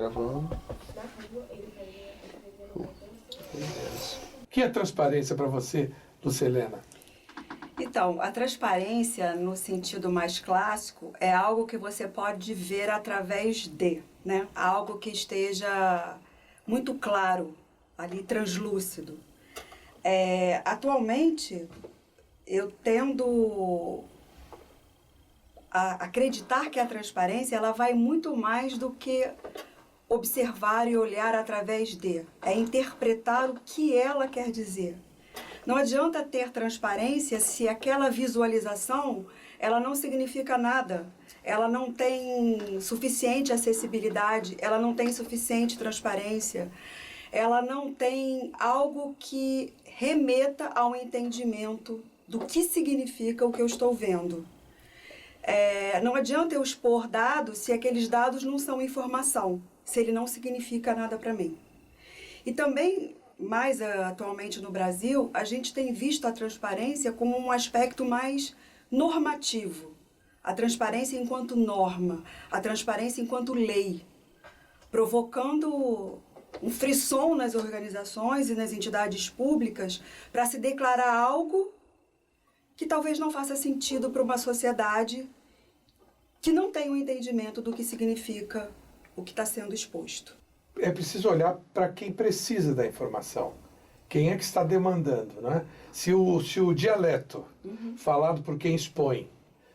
gravando. O que é transparência para você, Lucilena? Então, a transparência, no sentido mais clássico, é algo que você pode ver através de, né? Algo que esteja muito claro, ali translúcido. Atualmente, eu tendo a acreditar que a transparência ela vai muito mais do que observar e olhar através de. É interpretar o que ela quer dizer. Não adianta ter transparência se aquela visualização ela não significa nada. Ela não tem suficiente acessibilidade, ela não tem suficiente transparência, ela não tem algo que remeta ao entendimento do que significa o que eu estou vendo. Não adianta eu expor dados se aqueles dados não são informação, se ele não significa nada para mim. E também, mais atualmente no Brasil, a gente tem visto a transparência como um aspecto mais normativo. A transparência enquanto norma, a transparência enquanto lei, provocando um frisson nas organizações e nas entidades públicas para se declarar algo que talvez não faça sentido para uma sociedade que não tem um entendimento do que significa o que está sendo exposto. É preciso olhar para quem precisa da informação. Quem é que está demandando, né? Se o dialeto falado por quem expõe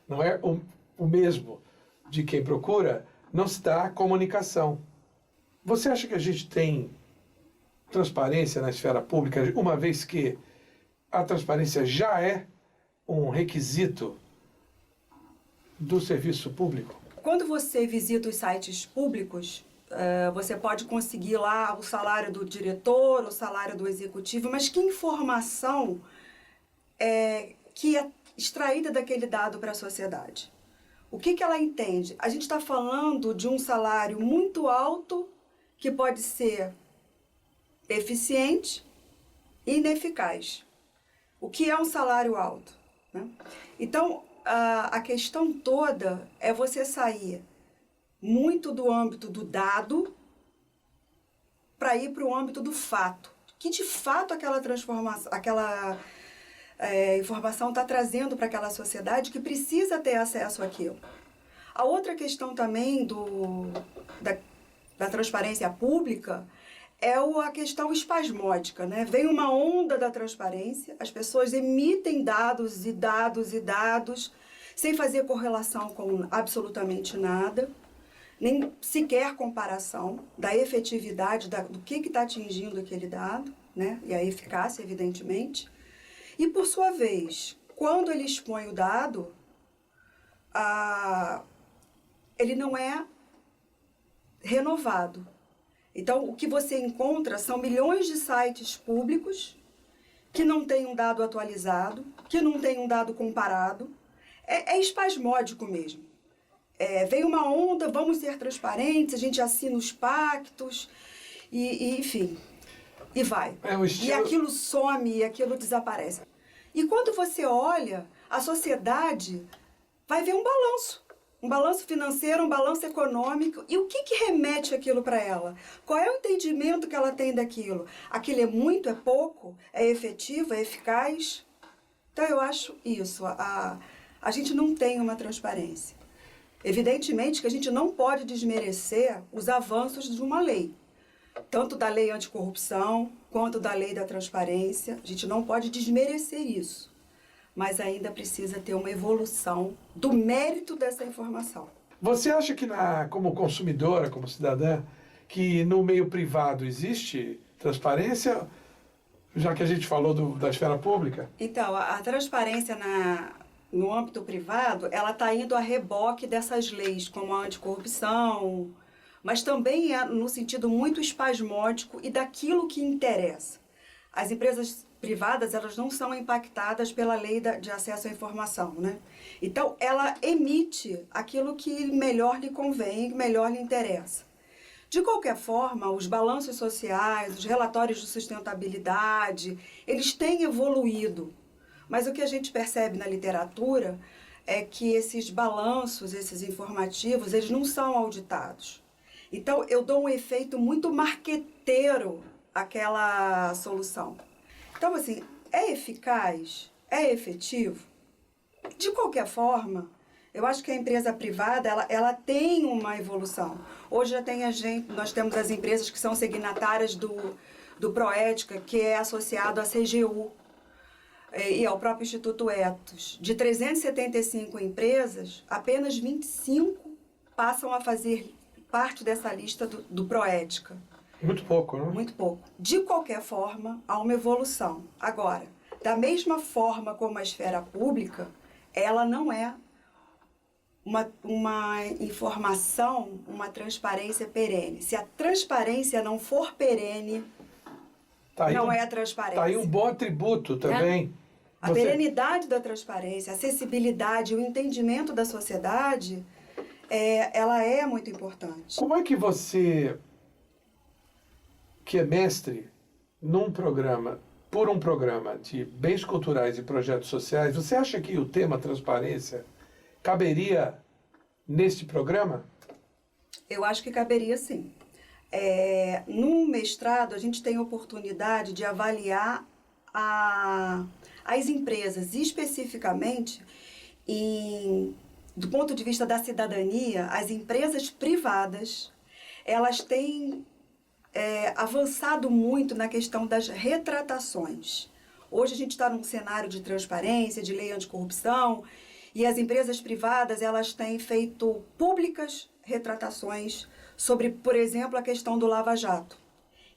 não é o mesmo de quem procura, não se dá comunicação. Você acha que a gente tem transparência na esfera pública, uma vez que a transparência já é um requisito do serviço público? Quando você visita os sites públicos, você pode conseguir lá o salário do diretor, o salário do executivo, mas que informação que é extraída daquele dado para a sociedade? O que ela entende? A gente está falando de um salário muito alto que pode ser eficiente e ineficaz. O que é um salário alto, né? Então, a questão toda é você sair muito do âmbito do dado para ir para o âmbito do fato. Que de fato aquela transformação, aquela informação está trazendo para aquela sociedade que precisa ter acesso àquilo. A outra questão também da transparência pública é a questão espasmódica, né? Vem uma onda da transparência, as pessoas emitem dados e dados e dados, sem fazer correlação com absolutamente nada, nem sequer comparação da efetividade do que está atingindo aquele dado, né? E a eficácia, evidentemente. E, por sua vez, quando ele expõe o dado, ele não é renovado. Então, o que você encontra são milhões de sites públicos que não têm um dado atualizado, que não têm um dado comparado. É espasmódico mesmo. Vem uma onda, vamos ser transparentes, a gente assina os pactos, enfim, e vai. E aquilo some, e aquilo desaparece. E quando você olha, a sociedade vai ver um balanço financeiro, um balanço econômico, e o que remete aquilo para ela? Qual é o entendimento que ela tem daquilo? Aquilo é muito, é pouco, é efetivo, é eficaz? Então eu acho isso, a gente não tem uma transparência. Evidentemente que a gente não pode desmerecer os avanços de uma lei, tanto da lei anticorrupção quanto da lei da transparência. A gente não pode desmerecer isso, mas ainda precisa ter uma evolução do mérito dessa informação. Você acha que, como consumidora, como cidadã, que no meio privado existe transparência, já que a gente falou da esfera pública? Então, a transparência no âmbito privado, ela está indo a reboque dessas leis, como a anticorrupção, mas também no sentido muito espasmódico e daquilo que interessa. As empresas privadas, elas não são impactadas pela lei de acesso à informação, né? Então, ela emite aquilo que melhor lhe convém, melhor lhe interessa. De qualquer forma, os balanços sociais, os relatórios de sustentabilidade, eles têm evoluído. Mas o que a gente percebe na literatura é que esses balanços, esses informativos, eles não são auditados. Então, eu dou um efeito muito marqueteiro àquela solução. Então, assim, é eficaz? É efetivo? De qualquer forma, eu acho que a empresa privada, ela tem uma evolução. Hoje já tem nós temos as empresas que são signatárias do Proética, que é associado à CGU e ao próprio Instituto Ethos. De 375 empresas, apenas 25 passam a fazer parte dessa lista do Proética. Muito pouco, né? Muito pouco. De qualquer forma, há uma evolução. Agora, da mesma forma como a esfera pública, ela não é uma informação, uma transparência perene. Se a transparência não for perene, não é a transparência. Está aí um bom atributo também. A perenidade da transparência, a acessibilidade, o entendimento da sociedade, ela é muito importante. Como é que você, que é mestre por um programa de bens culturais e projetos sociais, você acha que o tema transparência caberia neste programa? Eu acho que caberia, sim. No mestrado, a gente tem a oportunidade de avaliar as empresas, especificamente, do ponto de vista da cidadania, as empresas privadas, elas têm avançado muito na questão das retratações. Hoje a gente está num cenário de transparência, de lei anticorrupção, e as empresas privadas, elas têm feito públicas retratações sobre, por exemplo, a questão do Lava Jato.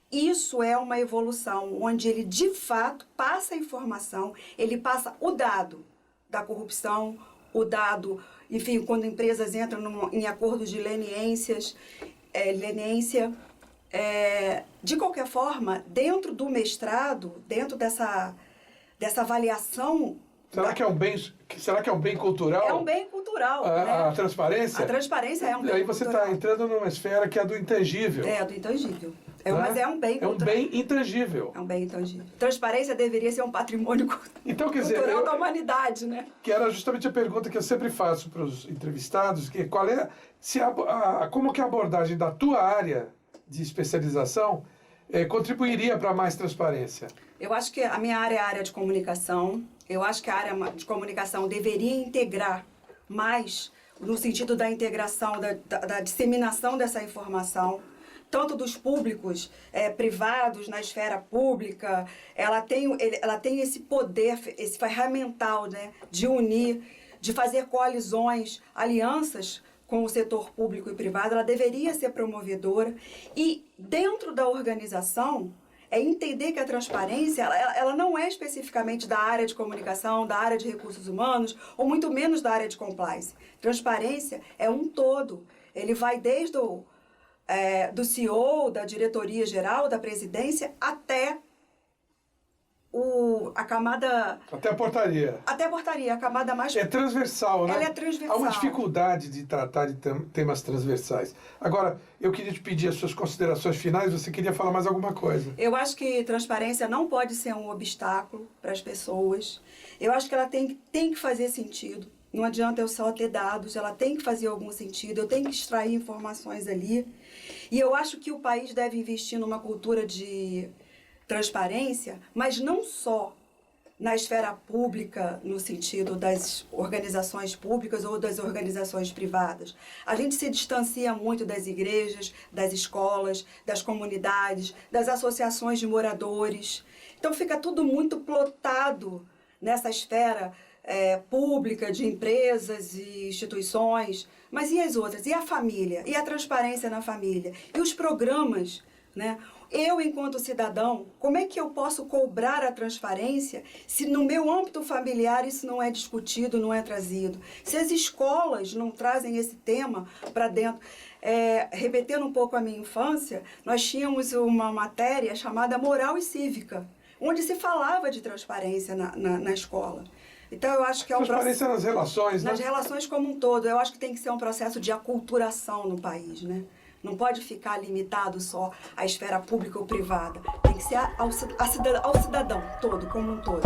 Isso é uma evolução onde ele, de fato, passa a informação, ele passa o dado da corrupção, o dado, enfim, quando empresas entram em acordos de leniência. De qualquer forma, dentro do mestrado, dentro dessa avaliação... Será que é um bem cultural? É um bem cultural. A transparência? A transparência é um bem cultural. E aí você está entrando numa esfera que é do intangível. Do intangível. Mas é um bem cultural. É um bem intangível. É um bem intangível. Transparência deveria ser um patrimônio cultural da humanidade, né? Que era justamente a pergunta que eu sempre faço para os entrevistados, que como que a abordagem da tua área de especialização contribuiria para mais transparência? Eu acho que a minha área é a área de comunicação. Eu acho que a área de comunicação deveria integrar mais no sentido da integração, da disseminação dessa informação, tanto dos públicos privados na esfera pública. Ela tem esse poder, esse ferramental, né, de unir, de fazer coalizões, alianças com o setor público e privado. Ela deveria ser promovedora e, dentro da organização, entender que a transparência ela não é especificamente da área de comunicação, da área de recursos humanos, ou muito menos da área de compliance. Transparência é um todo. Ele vai desde do CEO, da diretoria geral, da presidência, até a camada... Até a portaria. Até a portaria, a camada mais... É transversal, né? Ela é transversal. Há uma dificuldade de tratar de temas transversais. Agora, eu queria te pedir as suas considerações finais. Você queria falar mais alguma coisa? Eu acho que transparência não pode ser um obstáculo para as pessoas. Eu acho que ela tem que fazer sentido. Não adianta eu só ter dados, ela tem que fazer algum sentido. Eu tenho que extrair informações ali. E eu acho que o país deve investir numa cultura de transparência, mas não só na esfera pública, no sentido das organizações públicas ou das organizações privadas. A gente se distancia muito das igrejas, das escolas, das comunidades, das associações de moradores. Então fica tudo muito plotado nessa esfera pública de empresas e instituições. Mas e as outras? E a família? E a transparência na família? E os programas, né? Eu, enquanto cidadão, como é que eu posso cobrar a transparência se no meu âmbito familiar isso não é discutido, não é trazido? Se as escolas não trazem esse tema para dentro. Remetendo um pouco à minha infância, nós tínhamos uma matéria chamada Moral e Cívica, onde se falava de transparência na escola. Então, eu acho que transparência nas relações, né? Nas relações como um todo. Eu acho que tem que ser um processo de aculturação no país, né? Não pode ficar limitado só à esfera pública ou privada. Tem que ser ao cidadão todo, como um todo.